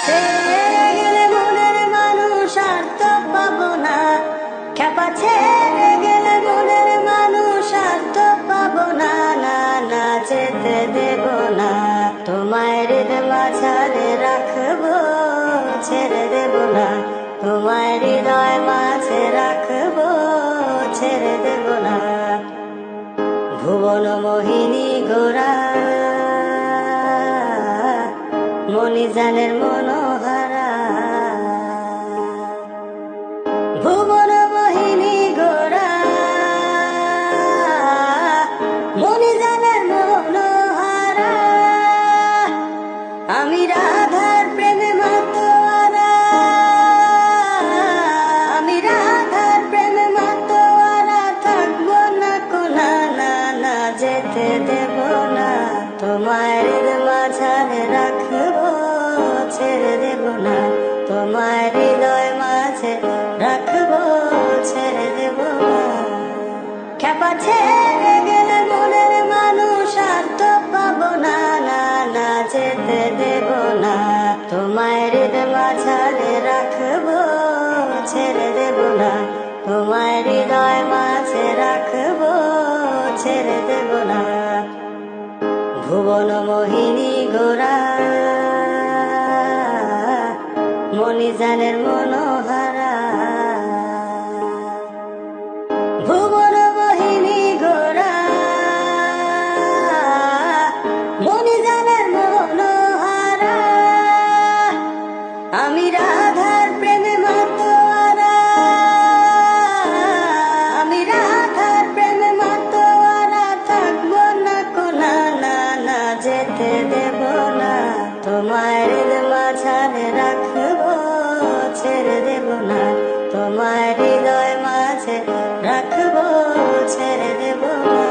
ছেড়ে গেলে মনের মানুষ আর তো পাবো না, খ্যাপা ছেড়ে গেলে মনের মানুষ আর তো পাবো না, না না যেতে দেব না, তোমায় হৃদয় মাঝারে রাখবো, ছেড়ে দেব না, তোমায় হৃদয় মাঝে রাখবো, ছেড়ে দেব না। ভুবন মোহিনী গোরা মণিজানের মনোহারা, ভুবন মোহিনী গোরা মণিজানের মনোহারা, আমি রাধার প্রেমে মাতোয়ারা, আমি রাধার প্রেমে মাতোয়ারা, থাকবো না কোনা, না না যেতে দেব না, তোমায় হৃদয় মাঝারে রাখবো, ছেড়ে দেব না, তোমায় হৃদয় মাঝে রাখবো, ছেড়ে দেব না। খ্যাপা ছেড়ে গেলে মনের মানুষ আর তো পাবো না, না না যেতে দেব না, তোমায় হৃদয় মাঝারে রাখবো, ছেড়ে দেব না, তোমায় হৃদয় মাঝে রাখবো, ছেড়ে দেব না। ভুবন মোহিনী গোরা মণিজানের মনোহারা, ভুবন মোহিনী গোরা মণিজানের মনোহারা, আমি রাধার প্রেমে মাতোয়ারা, আমি রাধার প্রেমে মাতোয়ারা, থাকবো না কোনা, না না যেতে দেব না, তোমায় হৃদয় মাঝারে রাখবো, ছেড়ে দেব না, তোমায় হৃদয় মাঝে রাখবো, ছেড়ে দেব না।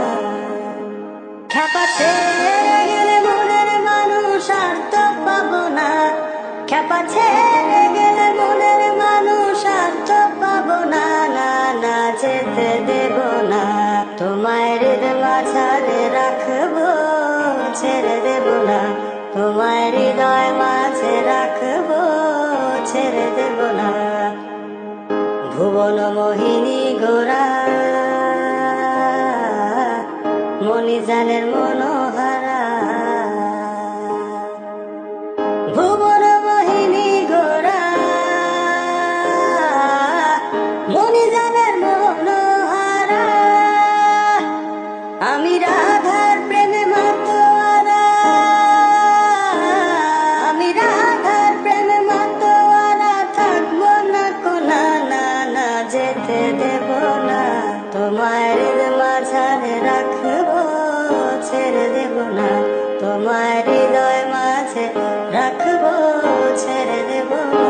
খ্যাপা ছেড়ে গেলে মনের মানুষ আর তো পাবো না, খ্যাপা ছেড়ে গেলে মনের মানুষ আর তো পাবো না, না না যেতে দেব না, তোমায় হৃদয় মাঝারে রাখবো, ছেড়ে দেব না, তোমায় হৃদয় মাঝে রাখবো, ছেড়ে দেব না। ভুবন মোহিনী গোরা মণিজানের মনোহারা, ভুবন মোহিনী গোরা মণিজানের মনোহারা, আমি রাধার প্রেমে মাতোয়ারা, আমি রাধার প্রেমে মাতোয়ারা, থাকবো না কোনা, না না যেতে দেব না, তোমায় হৃদয় মাঝারে রাখবো, ছেড়ে দেব না, তোমায় হৃদয় মাঝে রাখবো, ছেড়ে দেব না।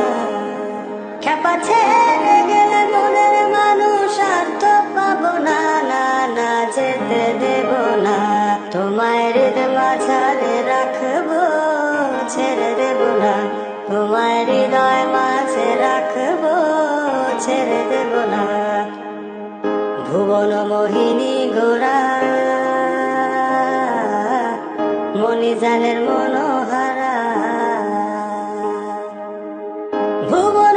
খ্যাপা ছেড়ে গেলে মনের মানুষ আর তো পাবো না, না না যেতে দেব না, তোমায় হৃদয় মাঝারে রাখবো, ছেড়ে দেব না, তোমায় হৃদয় মাঝে রাখবো, ছেড়ে দেব না। ভুবন মোহিনী গোরা মণিজানের মনোহারা, ভুবন